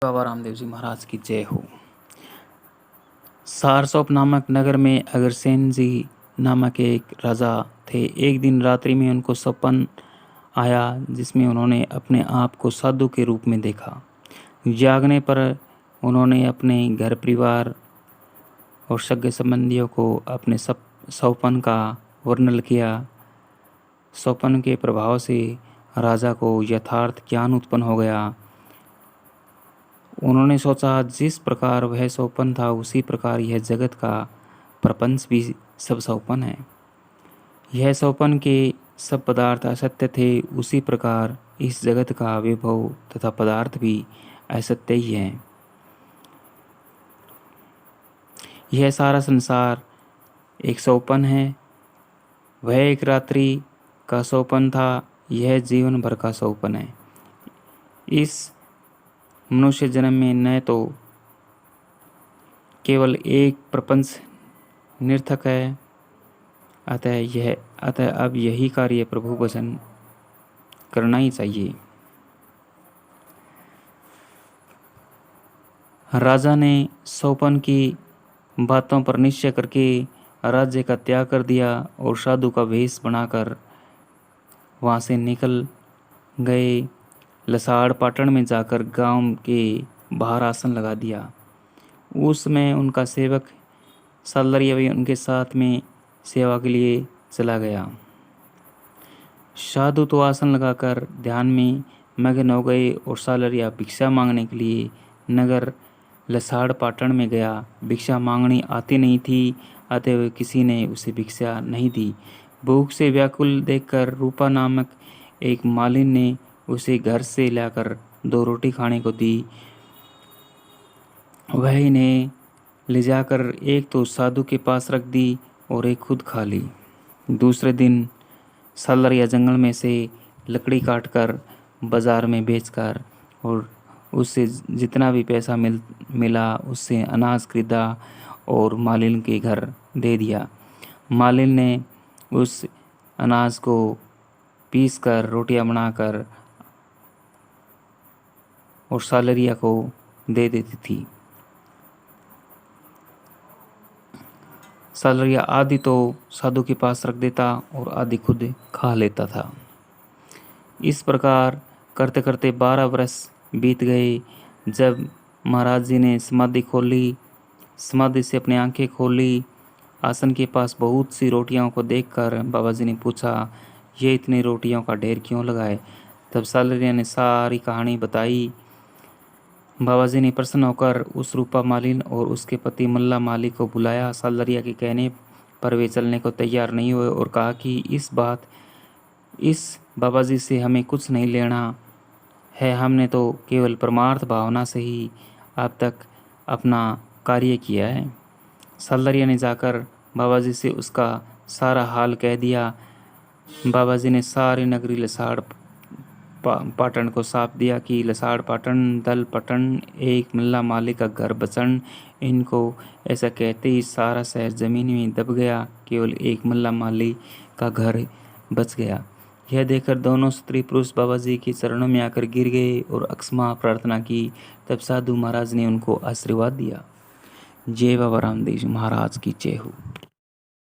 बाबा रामदेव जी महाराज की जय हो। सारसोप नामक नगर में अग्रसेन जी नामक एक राजा थे। एक दिन रात्रि में उनको सपन आया जिसमें उन्होंने अपने आप को साधु के रूप में देखा। जागने पर उन्होंने अपने घर परिवार और सगे संबंधियों को अपने सौपन का वर्णन किया। सौपन के प्रभाव से राजा को यथार्थ ज्ञान उत्पन्न हो गया। उन्होंने सोचा जिस प्रकार वह सौपन था उसी प्रकार यह जगत का प्रपंच भी सब सौपन है। यह सौपन के सब पदार्थ असत्य थे, उसी प्रकार इस जगत का विभव तथा पदार्थ भी असत्य ही है। यह सारा संसार एक सौपन है। वह एक रात्रि का सौपन था, यह जीवन भर का सौपन है। इस मनुष्य जन्म में न तो केवल एक प्रपंच निर्थक है, अतः अब यही कार्य प्रभु वचन करना ही चाहिए। राजा ने सौपन की बातों पर निश्चय करके राज्य का त्याग कर दिया और साधु का वेश बनाकर वहाँ से निकल गए। लसाड़ पाटन में जाकर गांव के बाहर आसन लगा दिया। उस समय उनका सेवक सालरिया भी उनके साथ में सेवा के लिए चला गया। साधु तो आसन लगाकर ध्यान में मग्न हो गए और सालरिया भिक्षा मांगने के लिए नगर लसाड़ पाटन में गया। भिक्षा मांगनी आती नहीं थी, अतः किसी ने उसे भिक्षा नहीं दी। भूख से व्याकुल देखकर रूपा नामक एक मालिन ने उसे घर से लाकर 2 रोटी खाने को दी। वह इन्हें ले जाकर एक तो साधु के पास रख दी और एक खुद खा ली। दूसरे दिन सालरिया जंगल में से लकड़ी काटकर बाजार में बेचकर और उससे जितना भी पैसा मिला उससे अनाज खरीदा और मालिन के घर दे दिया। मालिन ने उस अनाज को पीसकर रोटियां बनाकर और सालरिया को दे देती थी। सालरिया आधी तो साधु के पास रख देता और आधी खुद खा लेता था। इस प्रकार करते करते 12 वर्ष बीत गए। जब महाराज जी ने समाधि खोली, समाधि से अपनी आंखें खोली, आसन के पास बहुत सी रोटियों को देखकर बाबा जी ने पूछा, ये इतनी रोटियों का ढेर क्यों लगाए? तब सालरिया ने सारी कहानी बताई। बाबा जी ने प्रसन्न होकर उस रूपा मालिन और उसके पति मल्ला माली को बुलाया। सालरिया के कहने पर वे चलने को तैयार नहीं हुए और कहा कि इस बाबा जी से हमें कुछ नहीं लेना है, हमने तो केवल परमार्थ भावना से ही अब तक अपना कार्य किया है। सालरिया ने जाकर बाबा जी से उसका सारा हाल कह दिया। बाबा जी ने सारी नगरी लसाड़ पाटन को साफ दिया कि लसाड़ पाटन दल पटन एक मल्ला माली का घर बचन। इनको ऐसा कहते ही सारा शहर जमीन में दब गया, केवल एक मल्ला माली का घर बच गया। यह देखकर दोनों स्त्री पुरुष बाबा जी के चरणों में आकर गिर गए और अक्षमा प्रार्थना की। तब साधु महाराज ने उनको आशीर्वाद दिया। जय बाबा रामदेव जी महाराज की जय हो।